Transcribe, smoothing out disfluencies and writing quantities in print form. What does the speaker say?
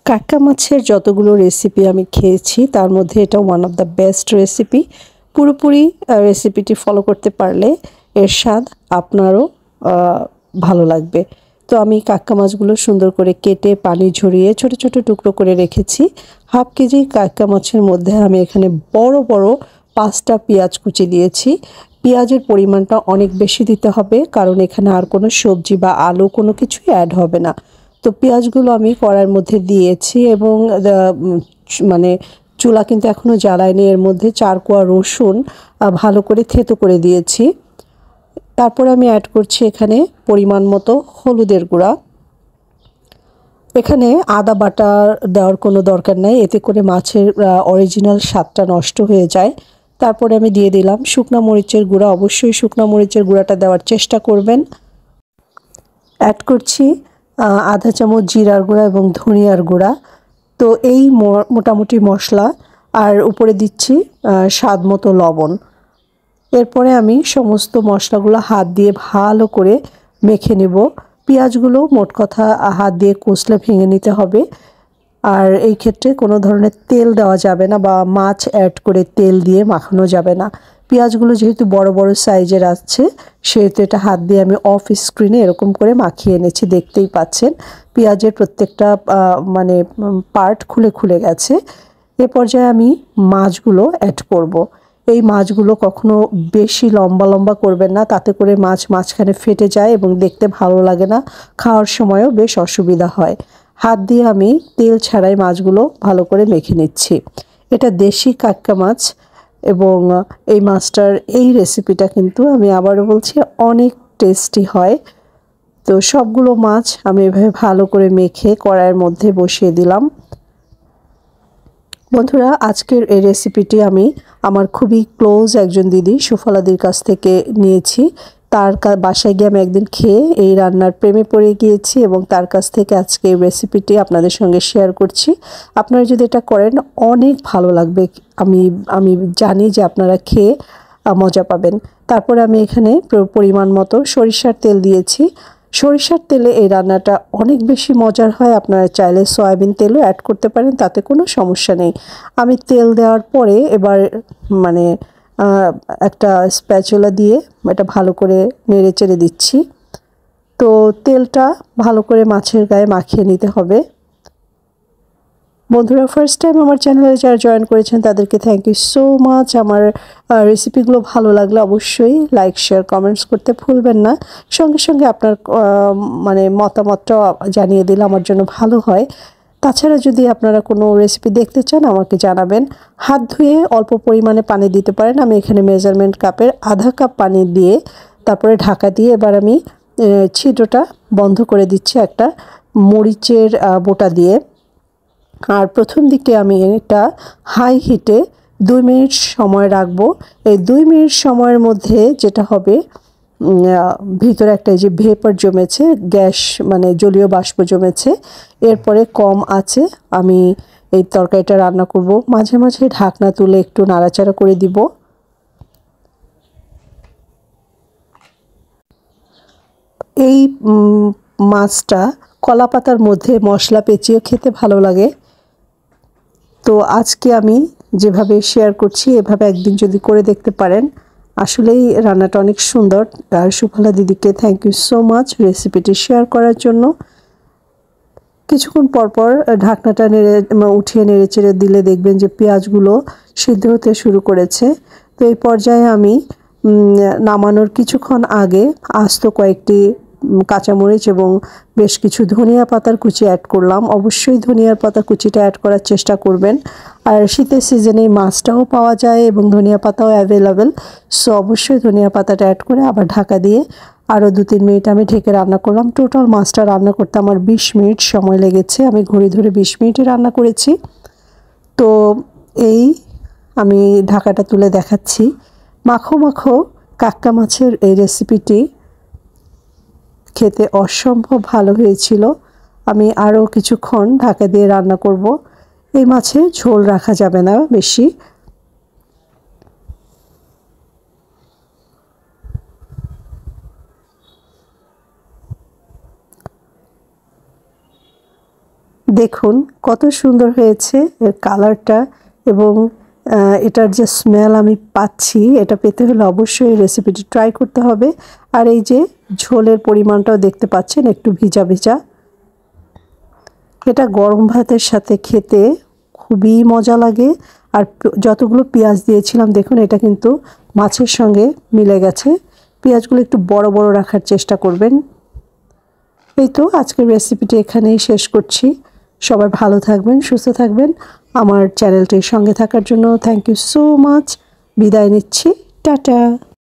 কাটকা মাছের যতগুলো রেসিপি আমি খেয়েছি তার মধ্যে এটা one of the best recipe. পুরোপুরি রেসিপিটি ফলো করতে পারলে এর স্বাদ আপনারও ভালো লাগবে। তো আমি কাটকা মাছগুলো সুন্দর করে কেটে পানি ঝরিয়ে ছোট ছোট টুকরো করে রেখেছি। হাফ কেজি কাটকা মাছের মধ্যে আমি এখানে বড় বড় 5টা পেঁয়াজ কুচি দিয়েছি। পেঁয়াজের পরিমাণটা অনেক বেশি দিতে হবে, কারণ এখানে আর কোনো সবজি বা আলু কোনো কিছুই অ্যাড হবে না। তো পেঁয়াজগুলো আমি কড়াইয়ের মধ্যে দিয়েছি এবং মানে চুলা কিন্তু এখনও জ্বালাইনি। এর মধ্যে 4 কোয়া রসুন ভালো করে থেতো করে দিয়েছি। তারপরে আমি অ্যাড করছি এখানে পরিমাণ মতো হলুদের গুঁড়া। এখানে আদা বাটা দেওয়ার কোনো দরকার নাই, এতে করে মাছের অরিজিনাল স্বাদটা নষ্ট হয়ে যায়। তারপরে আমি দিয়ে দিলাম শুকনা মরিচের গুঁড়া। অবশ্যই শুকনা মরিচের গুঁড়াটা দেওয়ার চেষ্টা করবেন। অ্যাড করছি আধা চামচ জিরার গুঁড়া এবং ধনিয়ার গুঁড়া। তো এই মোটামুটি মশলা, আর উপরে দিচ্ছি স্বাদ মতো লবণ। এরপরে আমি সমস্ত মশলাগুলো হাত দিয়ে ভালো করে মেখে নেব। পেঁয়াজগুলো মোট কথা হাত দিয়ে কষলে ভেঙে নিতে হবে। আর এই ক্ষেত্রে কোনো ধরনের তেল দেওয়া যাবে না বা মাছ অ্যাড করে তেল দিয়ে মাখানো যাবে না। পেঁয়াজগুলো যেহেতু বড় বড় সাইজের আসছে, সেহেতু এটা হাত দিয়ে আমি অফ স্ক্রিনে এরকম করে মাখিয়ে এনেছি। দেখতেই পাচ্ছেন পেঁয়াজের প্রত্যেকটা মানে পার্ট খুলে খুলে গেছে। এ পর্যায়ে আমি মাছগুলো অ্যাড করব। এই মাছগুলো কখনো বেশি লম্বা লম্বা করবেন না, তাতে করে মাছ মাঝখানে ফেটে যায় এবং দেখতে ভালো লাগে না, খাওয়ার সময়ও বেশ অসুবিধা হয়। হাত দিয়ে আমি তেল ছাড়াই মাছগুলো ভালো করে মেখে নিচ্ছি। এটা দেশি কাটকা মাছ এবং এই মাছটার এই রেসিপিটা কিন্তু আমি আবারও বলছি অনেক টেস্টি হয়। তো সবগুলো মাছ আমি এভাবে ভালো করে মেখে কড়াইয়ের মধ্যে বসিয়ে দিলাম। বন্ধুরা, আজকের এই রেসিপিটি আমি আমার খুবই ক্লোজ একজন দিদি সুফলাদির কাছ থেকে নিয়েছি। তার বাসায় গিয়ে আমি একদিন খেয়ে এই রান্নার প্রেমে পড়ে গিয়েছি এবং তার কাছ থেকে আজকে এই রেসিপিটি আপনাদের সঙ্গে শেয়ার করছি। আপনারা যদি এটা করেন অনেক ভালো লাগবে। আমি আমি জানি যে আপনারা খেয়ে মজা পাবেন। তারপরে আমি এখানে পরিমাণ মতো সরিষার তেল দিয়েছি। সরিষার তেলে এই রান্নাটা অনেক বেশি মজার হয়। আপনারা চাইলে সয়াবিন তেলও অ্যাড করতে পারেন, তাতে কোনো সমস্যা নেই। আমি তেল দেওয়ার পরে এবার মানে একটা স্প্যাচুলা দিয়ে এটা ভালো করে নেড়ে চেড়ে দিচ্ছি। তো তেলটা ভালো করে মাছের গায়ে মাখিয়ে নিতে হবে। বন্ধুরা, ফার্স্ট টাইম আমার চ্যানেলে যারা জয়েন করেছেন তাদেরকে থ্যাংক ইউ সো মাচ। আমার রেসিপিগুলো ভালো লাগলে অবশ্যই লাইক শেয়ার কমেন্টস করতে ভুলবেন না। সঙ্গে সঙ্গে আপনার মানে মতামতটাও জানিয়ে দিলে আমার জন্য ভালো হয়। তাছাড়া যদি আপনারা কোনো রেসিপি দেখতে চান আমাকে জানাবেন। হাত ধুয়ে অল্প পরিমাণে পানি দিতে পারেন। আমি এখানে মেজারমেন্ট কাপের আধা কাপ পানি দিয়ে তারপরে ঢাকা দিয়ে এবার আমি ছিদ্রটা বন্ধ করে দিচ্ছি একটা মরিচের বোটা দিয়ে। আর প্রথম দিকে আমি এটা হাই হিটে 2 মিনিট সময় রাখবো। এই 2 মিনিট সময়ের মধ্যে যেটা হবে, ভিতরে একটা যে ভেপার জমেছে, গ্যাস মানে জলীয় বাষ্প জমেছে, এরপরে কম আছে আমি এই তরকারিটা রান্না করব। মাঝে মাঝে ঢাকনা তুলে একটু নাড়াচাড়া করে দিব। এই মাছটা কলা পাতার মধ্যে মশলা পেঁচিয়ে খেতে ভালো লাগে। তো আজকে আমি যেভাবে শেয়ার করছি এভাবে একদিন যদি করে দেখতে পারেন, আসলেই রান্নাটা অনেক সুন্দর। আর সুফলা দিদিকে থ্যাংক ইউ সো মাচ রেসিপিটি শেয়ার করার জন্য। কিছুক্ষণ পরপর ঢাকনাটা উঠিয়ে নেড়ে চেড়ে দিলে দেখবেন যে পেঁয়াজগুলো সিদ্ধ হতে শুরু করেছে। তো এই পর্যায়ে আমি নামানোর কিছুক্ষণ আগে আস্ত কয়েকটি কাঁচামরিচ এবং বেশ কিছু ধনিয়া পাতার কুচি অ্যাড করলাম। অবশ্যই ধনিয়ার পাতা কুচিটা অ্যাড করার চেষ্টা করবেন। আর শীতের সিজনে মাছটাও পাওয়া যায় এবং ধনিয়া পাতাও অ্যাভেলেবেল, সো অবশ্যই ধনিয়া পাতাটা অ্যাড করে আবার ঢাকা দিয়ে আরও 2-3 মিনিট আমি ঢেকে রান্না করলাম। টোটাল মাছটা রান্না করতে আমার 20 মিনিট সময় লেগেছে। আমি ঘড়ি ধরে 20 মিনিটে রান্না করেছি। তো এই আমি ঢাকাটা তুলে দেখাচ্ছি। মাখো মাখো কাক্কা মাছের এই রেসিপিটি খেতে অসম্ভব ভালো হয়েছিল। আমি আরও কিছুক্ষণ ঢাকা দিয়ে রান্না করব। এই মাছে ঝোল রাখা যাবে না বেশি। দেখুন কত সুন্দর হয়েছে এর কালারটা, এবং এটার যে স্মেল আমি পাচ্ছি, এটা পেতে হলে অবশ্যই রেসিপিটি ট্রাই করতে হবে। আর এই যে ঝোলের পরিমাণটাও দেখতে পাচ্ছেন, একটু ভিজা ভিজা। এটা গরম ভাতের সাথে খেতে খুবই মজা লাগে। আর যতগুলো পেঁয়াজ দিয়েছিলাম দেখুন, এটা কিন্তু মাছের সঙ্গে মিলে গেছে। পেঁয়াজগুলো একটু বড় বড় রাখার চেষ্টা করবেন। এই তো আজকের রেসিপিটি এখানেই শেষ করছি। সবাই ভালো থাকবেন, সুস্থ থাকবেন। আমার চ্যানেলটির সঙ্গে থাকার জন্য থ্যাংক ইউ সো মাচ। বিদায় নিচ্ছি, টাটা।